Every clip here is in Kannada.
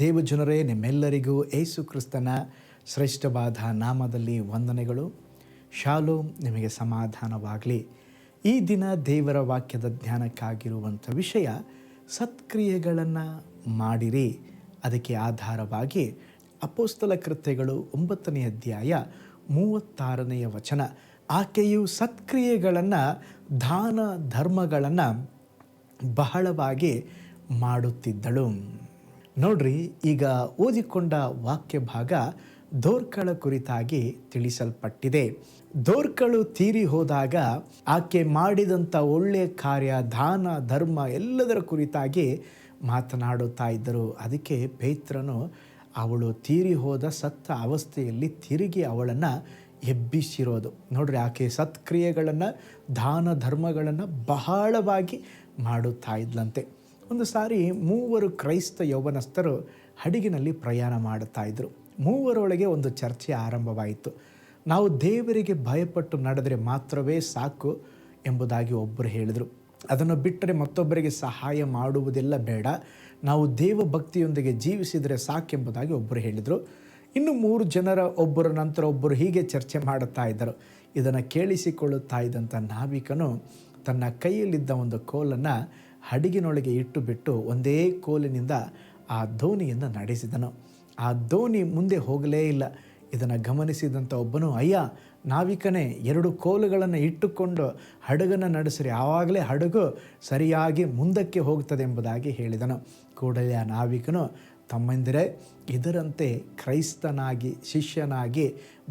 ದೇವಜನರೇ, ನಿಮ್ಮೆಲ್ಲರಿಗೂ ಯೇಸು ಕ್ರಿಸ್ತನ ಶ್ರೇಷ್ಠವಾದ ನಾಮದಲ್ಲಿ ವಂದನೆಗಳು. ಶಾಲೋಮ್, ನಿಮಗೆ ಸಮಾಧಾನವಾಗಲಿ. ಈ ದಿನ ದೇವರ ವಾಕ್ಯದ ಧ್ಯಾನಕ್ಕಾಗಿರುವಂಥ ವಿಷಯ ಸತ್ಕ್ರಿಯೆಗಳನ್ನು ಮಾಡಿರಿ. ಅದಕ್ಕೆ ಆಧಾರವಾಗಿ ಅಪೊಸ್ತಲ ಕೃತ್ಯಗಳು 9ನೇ ಅಧ್ಯಾಯ 36ನೇ ವಚನ. ಆಕೆಯು ಸತ್ಕ್ರಿಯೆಗಳನ್ನು, ದಾನ ಧರ್ಮಗಳನ್ನು ಬಹಳವಾಗಿ ಮಾಡುತ್ತಿದ್ದಳು. ನೋಡ್ರಿ, ಈಗ ಓದಿಕೊಂಡ ವಾಕ್ಯ ಭಾಗ ದೋರ್ಕಳ ಕುರಿತಾಗಿ ತಿಳಿಸಲ್ಪಟ್ಟಿದೆ. ದೋರ್ಕಳು ತೀರಿ ಹೋದಾಗ ಆಕೆ ಮಾಡಿದಂಥ ಒಳ್ಳೆಯ ಕಾರ್ಯ, ದಾನ ಧರ್ಮ ಎಲ್ಲದರ ಕುರಿತಾಗಿ ಮಾತನಾಡುತ್ತಾ ಇದ್ದರು. ಅದಕ್ಕೆ ಪೇತ್ರನು ಅವಳು ತೀರಿ ಹೋದ ಸತ್ತ ಅವಸ್ಥೆಯಲ್ಲಿ ತಿರುಗಿ ಅವಳನ್ನು ಎಬ್ಬಿಸಿರೋದು. ನೋಡ್ರಿ, ಆಕೆ ಸತ್ಕ್ರಿಯೆಗಳನ್ನು, ದಾನ ಧರ್ಮಗಳನ್ನು ಬಹಳವಾಗಿ ಮಾಡುತ್ತಾ ಇದ್ಲಂತೆ. ಒಂದು ಸಾರಿ 3 ಕ್ರೈಸ್ತ ಯೌವನಸ್ಥರು ಹಡಗಿನಲ್ಲಿ ಪ್ರಯಾಣ ಮಾಡುತ್ತಾ ಇದ್ದರು. 3ರೊಳಗೆ ಒಂದು ಚರ್ಚೆ ಆರಂಭವಾಯಿತು. ನಾವು ದೇವರಿಗೆ ಭಯಪಟ್ಟು ನಡೆದರೆ ಮಾತ್ರವೇ ಸಾಕು ಎಂಬುದಾಗಿ ಒಬ್ಬರು ಹೇಳಿದರು. ಅದನ್ನು ಬಿಟ್ಟರೆ ಮತ್ತೊಬ್ಬರಿಗೆ ಸಹಾಯ ಮಾಡುವುದೆಲ್ಲ ಬೇಡ, ನಾವು ದೇವ ಭಕ್ತಿಯೊಂದಿಗೆ ಜೀವಿಸಿದರೆ ಸಾಕೆಂಬುದಾಗಿ ಒಬ್ಬರು ಹೇಳಿದರು. ಇನ್ನು 3 ಜನರ ಒಬ್ಬರ ನಂತರ ಒಬ್ಬರು ಹೀಗೆ ಚರ್ಚೆ ಮಾಡುತ್ತಾ ಇದ್ದರು. ಇದನ್ನು ಕೇಳಿಸಿಕೊಳ್ಳುತ್ತಾ ಇದ್ದಂಥ ನಾವಿಕನು ತನ್ನ ಕೈಯಲ್ಲಿದ್ದ ಒಂದು ಕೋಲನ್ನು ಹಡಗಿನೊಳಗೆ ಇಟ್ಟು ಬಿಟ್ಟು ಒಂದೇ ಕೋಲಿನಿಂದ ಆ ದೋಣಿಯನ್ನು ನಡೆಸಿದನು. ಆ ದೋಣಿ ಮುಂದೆ ಹೋಗಲೇ ಇಲ್ಲ. ಇದನ್ನು ಗಮನಿಸಿದಂಥ ಒಬ್ಬನು, ಅಯ್ಯ ನಾವಿಕನೇ, 2 ಕೋಲುಗಳನ್ನು ಇಟ್ಟುಕೊಂಡು ಹಡಗನ್ನು ನಡೆಸಿರಿ, ಆವಾಗಲೇ ಹಡಗು ಸರಿಯಾಗಿ ಮುಂದಕ್ಕೆ ಹೋಗ್ತದೆ ಎಂಬುದಾಗಿ ಹೇಳಿದನು. ಕೂಡಲೇ ಆ ನಾವಿಕನು, ತಮ್ಮಂದಿರೇ, ಇದರಂತೆ ಕ್ರೈಸ್ತನಾಗಿ ಶಿಷ್ಯನಾಗಿ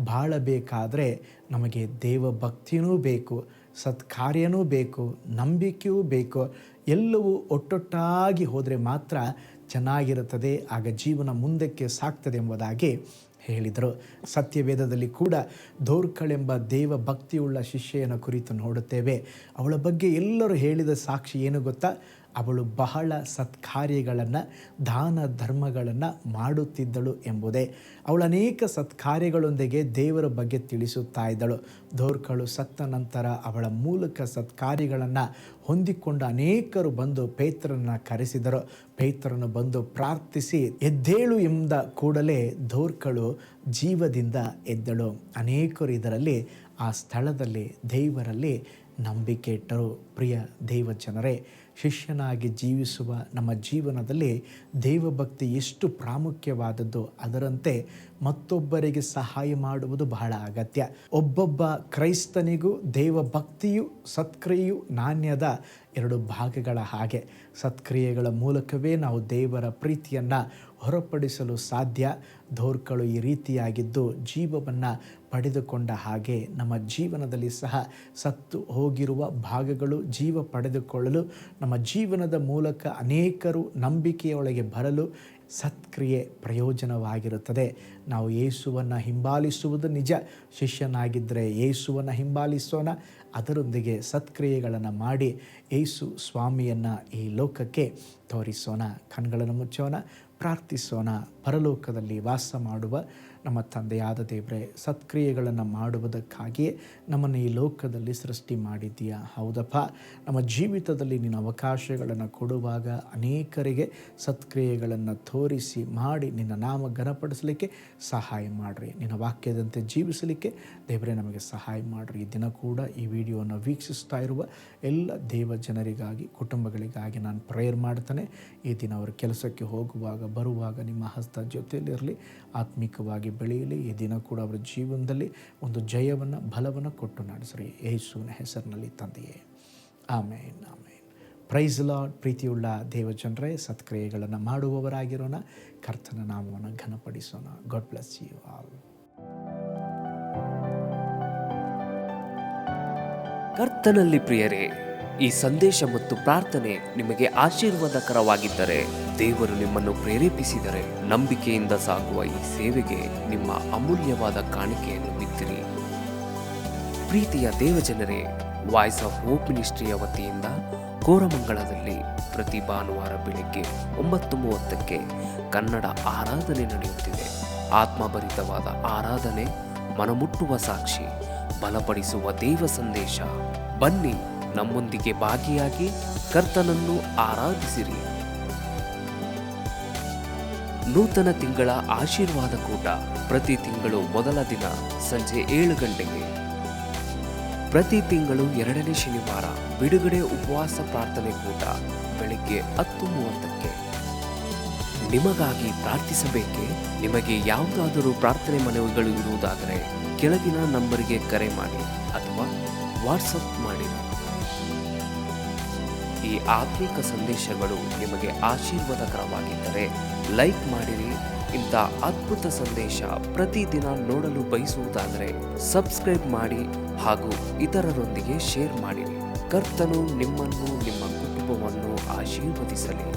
ಬಾಳಬೇಕಾದರೆ ನಮಗೆ ದೇವ ಭಕ್ತಿಯೂ ಬೇಕು, ಸತ್ಕಾರ್ಯನೂ ಬೇಕು, ನಂಬಿಕೆಯೂ ಬೇಕು. ಎಲ್ಲವೂ ಒಟ್ಟೊಟ್ಟಾಗಿ ಹೋದರೆ ಮಾತ್ರ ಚೆನ್ನಾಗಿರುತ್ತದೆ, ಆಗ ಜೀವನ ಮುಂದಕ್ಕೆ ಸಾಗ್ತದೆ ಎಂಬುದಾಗಿ ಹೇಳಿದರು. ಸತ್ಯವೇದದಲ್ಲಿ ಕೂಡ ದೋರ್ಕಳೆಂಬ ದೇವ ಭಕ್ತಿಯುಳ್ಳ ಶಿಷ್ಯನ ಕುರಿತು ನೋಡುತ್ತೇವೆ. ಅವಳ ಬಗ್ಗೆ ಎಲ್ಲರೂ ಹೇಳಿದ ಸಾಕ್ಷಿ ಏನು ಗೊತ್ತಾ? ಅವಳು ಬಹಳ ಸತ್ಕಾರ್ಯಗಳನ್ನು, ದಾನ ಧರ್ಮಗಳನ್ನು ಮಾಡುತ್ತಿದ್ದಳು ಎಂಬುದೇ. ಅವಳು ಅನೇಕ ಸತ್ಕಾರ್ಯಗಳೊಂದಿಗೆ ದೇವರ ಬಗ್ಗೆ ತಿಳಿಸುತ್ತಾ ಇದ್ದಳು. ದೋರ್ಕಳು ಸತ್ತ ನಂತರ ಅವಳ ಮೂಲಕ ಸತ್ಕಾರ್ಯಗಳನ್ನು ಹೊಂದಿಕೊಂಡು ಅನೇಕರು ಬಂದು ಪೇತ್ರನನ್ನು ಕರೆಸಿದರು. ಪೇತ್ರನು ಬಂದು ಪ್ರಾರ್ಥಿಸಿ ಎದ್ದೇಳು ಎಂದ ಕೂಡಲೇ ದೋರ್ಕಳು ಜೀವದಿಂದ ಎದ್ದಳು. ಅನೇಕರು ಇದರಲ್ಲಿ, ಆ ಸ್ಥಳದಲ್ಲಿ ದೇವರಲ್ಲಿ ನಂಬಿಕೆ ಇಟ್ಟರು. ಪ್ರಿಯ ದೇವ ಜನರೇ, ಶಿಷ್ಯನಾಗಿ ಜೀವಿಸುವ ನಮ್ಮ ಜೀವನದಲ್ಲಿ ದೇವಭಕ್ತಿ ಎಷ್ಟು ಪ್ರಾಮುಖ್ಯವಾದದ್ದು, ಅದರಂತೆ ಮತ್ತೊಬ್ಬರಿಗೆ ಸಹಾಯ ಮಾಡುವುದು ಬಹಳ ಅಗತ್ಯ. ಒಬ್ಬೊಬ್ಬ ಕ್ರೈಸ್ತನಿಗೂ ದೇವಭಕ್ತಿಯು ಸತ್ಕ್ರಿಯೆಯು ನಾಣ್ಯದ 2 ಭಾಗಗಳ ಹಾಗೆ. ಸತ್ಕ್ರಿಯೆಗಳ ಮೂಲಕವೇ ನಾವು ದೇವರ ಪ್ರೀತಿಯನ್ನು ಹೊರಪಡಿಸಲು ಸಾಧ್ಯ. ದೋರ್ಕಳು ಈ ರೀತಿಯಾಗಿದ್ದು ಜೀವವನ್ನು ಪಡೆದುಕೊಂಡ ಹಾಗೆ ನಮ್ಮ ಜೀವನದಲ್ಲಿ ಸಹ ಸತ್ತು ಹೋಗಿರುವ ಭಾಗಗಳು ಜೀವ ಪಡೆದುಕೊಳ್ಳಲು, ನಮ್ಮ ಜೀವನದ ಮೂಲಕ ಅನೇಕರು ನಂಬಿಕೆಯೊಳಗೆ ಬರಲು ಸತ್ಕ್ರಿಯೆ ಪ್ರಯೋಜನವಾಗಿರುತ್ತದೆ. ನಾವು ಯೇಸುವನ್ನು ಹಿಂಬಾಲಿಸುವುದು ನಿಜ. ಶಿಷ್ಯನಾಗಿದ್ದರೆ ಯೇಸುವನ್ನು ಹಿಂಬಾಲಿಸೋಣ, ಅದರೊಂದಿಗೆ ಸತ್ಕ್ರಿಯೆಗಳನ್ನು ಮಾಡಿ ಯೇಸು ಸ್ವಾಮಿಯನ್ನು ಈ ಲೋಕಕ್ಕೆ ತೋರಿಸೋಣ. ಕಣ್ಗಳನ್ನು ಮುಚ್ಚೋಣ, ಪ್ರಾರ್ಥಿಸೋಣ. ಪರಲೋಕದಲ್ಲಿ ವಾಸ ಮಾಡುವ ನಮ್ಮ ತಂದೆಯಾದ ದೇವರೇ, ಸತ್ಕ್ರಿಯೆಗಳನ್ನು ಮಾಡುವುದಕ್ಕಾಗಿಯೇ ನಮ್ಮನ್ನು ಈ ಲೋಕದಲ್ಲಿ ಸೃಷ್ಟಿ ಮಾಡಿದ್ದೀಯಾ. ಹೌದಪ್ಪ, ನಮ್ಮ ಜೀವಿತದಲ್ಲಿ ನೀನು ಅವಕಾಶಗಳನ್ನು ಕೊಡುವಾಗ ಅನೇಕರಿಗೆ ಸತ್ಕ್ರಿಯೆಗಳನ್ನು ತೋರಿಸಿ ಮಾಡಿ ನಿನ್ನ ನಾಮ ಘನಪಡಿಸಲಿಕ್ಕೆ ಸಹಾಯ ಮಾಡಿರಿ. ನಿನ್ನ ವಾಕ್ಯದಂತೆ ಜೀವಿಸಲಿಕ್ಕೆ ದೇವರೇ ನಮಗೆ ಸಹಾಯ ಮಾಡಿರಿ. ಈ ದಿನ ಕೂಡ ಈ ವಿಡಿಯೋವನ್ನು ವೀಕ್ಷಿಸ್ತಾ ಇರುವ ಎಲ್ಲ ದೇವ ಜನರಿಗಾಗಿ, ಕುಟುಂಬಗಳಿಗಾಗಿ ನಾನು ಪ್ರೇಯರ್ ಮಾಡ್ತಾನೆ. ಈ ದಿನ ಅವರು ಕೆಲಸಕ್ಕೆ ಹೋಗುವಾಗ ಬರುವಾಗ ನಿಮ್ಮ ಹಸ್ತ ಜೊತೆಯಲ್ಲಿರಲಿ, ಆತ್ಮಿಕವಾಗಿ ಬೆಳೆಯಲಿ. ಈ ದಿನ ಕೂಡ ಅವರ ಜೀವನದಲ್ಲಿ ಒಂದು ಜಯವನ್ನು, ಬಲವನ್ನು ಕೊಟ್ಟು ನಡೆಸ್ರಿ. ಯೇಸುವಿನ ಹೆಸರಿನಲ್ಲಿ ತಂದೆಯೇ, ಆಮೇನ್, ಆಮೇನ್. Price lord. ಪ್ರೀತಿಯುಳ್ಳ ದೇವಜನರೇ, ಸತ್ಕ್ರಿಯೆಗಳನ್ನು ಮಾಡುವವರಾಗಿರೋಣ. ಕರ್ತನ ನಾಮವನ್ನು ಘನಪಡಿಸೋಣ. God bless you all. ಕರ್ತನಲ್ಲಿ ಪ್ರಿಯರೇ, ಈ ಸಂದೇಶ ಮತ್ತು ಪ್ರಾರ್ಥನೆ ನಿಮಗೆ ಆಶೀರ್ವಾದಕರವಾಗಿದ್ದರೆ, ದೇವರು ನಿಮ್ಮನ್ನು ಪ್ರೇರೇಪಿಸಿದರೆ, ನಂಬಿಕೆಯಿಂದ ಸಾಗುವ ಈ ಸೇವೆಗೆ ನಿಮ್ಮ ಅಮೂಲ್ಯವಾದ ಕಾಣಿಕೆಯನ್ನು ಬಿತ್ತಿರಿ. ಪ್ರೀತಿಯ ದೇವಜನರೇ, ವಾಯ್ಸ್ ಆಫ್ ಹೋಪ್ ಮಿನಿಸ್ಟ್ರಿಯ ವತಿಯಿಂದ ಕೋರಮಂಗಲದಲ್ಲಿ ಪ್ರತಿ ಭಾನುವಾರ ಬೆಳಿಗ್ಗೆ 9:30ಕ್ಕೆ ಕನ್ನಡ ಆರಾಧನೆ ನಡೆಯುತ್ತಿದೆ. ಆತ್ಮಭರಿತವಾದ ಆರಾಧನೆ, ಮನಮುಟ್ಟುವ ಸಾಕ್ಷಿ, ಬಲಪಡಿಸುವ ದೇವ ಸಂದೇಶ. ಬನ್ನಿ, ನಮ್ಮೊಂದಿಗೆ ಭಾಗಿಯಾಗಿ ಕರ್ತನನ್ನು ಆರಾಧಿಸಿರಿ. ನೂತನ ತಿಂಗಳ ಆಶೀರ್ವಾದ ಕೂಟ ಪ್ರತಿ ತಿಂಗಳು ಮೊದಲ ದಿನ ಸಂಜೆ 7 ಗಂಟೆಗೆ. ಪ್ರತಿ ತಿಂಗಳು 2ನೇ ಶನಿವಾರ ಬಿಡುಗಡೆ ಉಪವಾಸ ಪ್ರಾರ್ಥನೆ ಕೂಟ ಬೆಳಿಗ್ಗೆ 10:30ಕ್ಕೆ. ನಿಮಗಾಗಿ ಪ್ರಾರ್ಥಿಸಬೇಕೆ? ನಿಮಗೆ ಯಾವುದಾದರೂ ಪ್ರಾರ್ಥನೆ ಮನವಿಗಳು ಇರುವುದಾದರೆ ಕೆಳಗಿನ ನಂಬರಿಗೆ ಕರೆ ಮಾಡಿ ಅಥವಾ ವಾಟ್ಸಪ್ ಮಾಡಿ. ಈ ಆತ್ಮಿಕ ಸಂದೇಶಗಳು ನಿಮಗೆ ಆಶೀರ್ವಾದಕರವಾಗಿದ್ದರೆ ಲೈಕ್ ಮಾಡಿರಿ. ಇಂಥ ಅದ್ಭುತ ಸಂದೇಶ ಪ್ರತಿದಿನ ನೋಡಲು ಬಯಸುವುದಾದರೆ ಸಬ್ಸ್ಕ್ರೈಬ್ ಮಾಡಿ ಹಾಗೂ ಇತರರೊಂದಿಗೆ ಶೇರ್ ಮಾಡಿರಿ. ಕರ್ತನು ನಿಮ್ಮನ್ನು ನಿಮ್ಮ ಕುಟುಂಬವನ್ನು ಆಶೀರ್ವದಿಸಲಿ.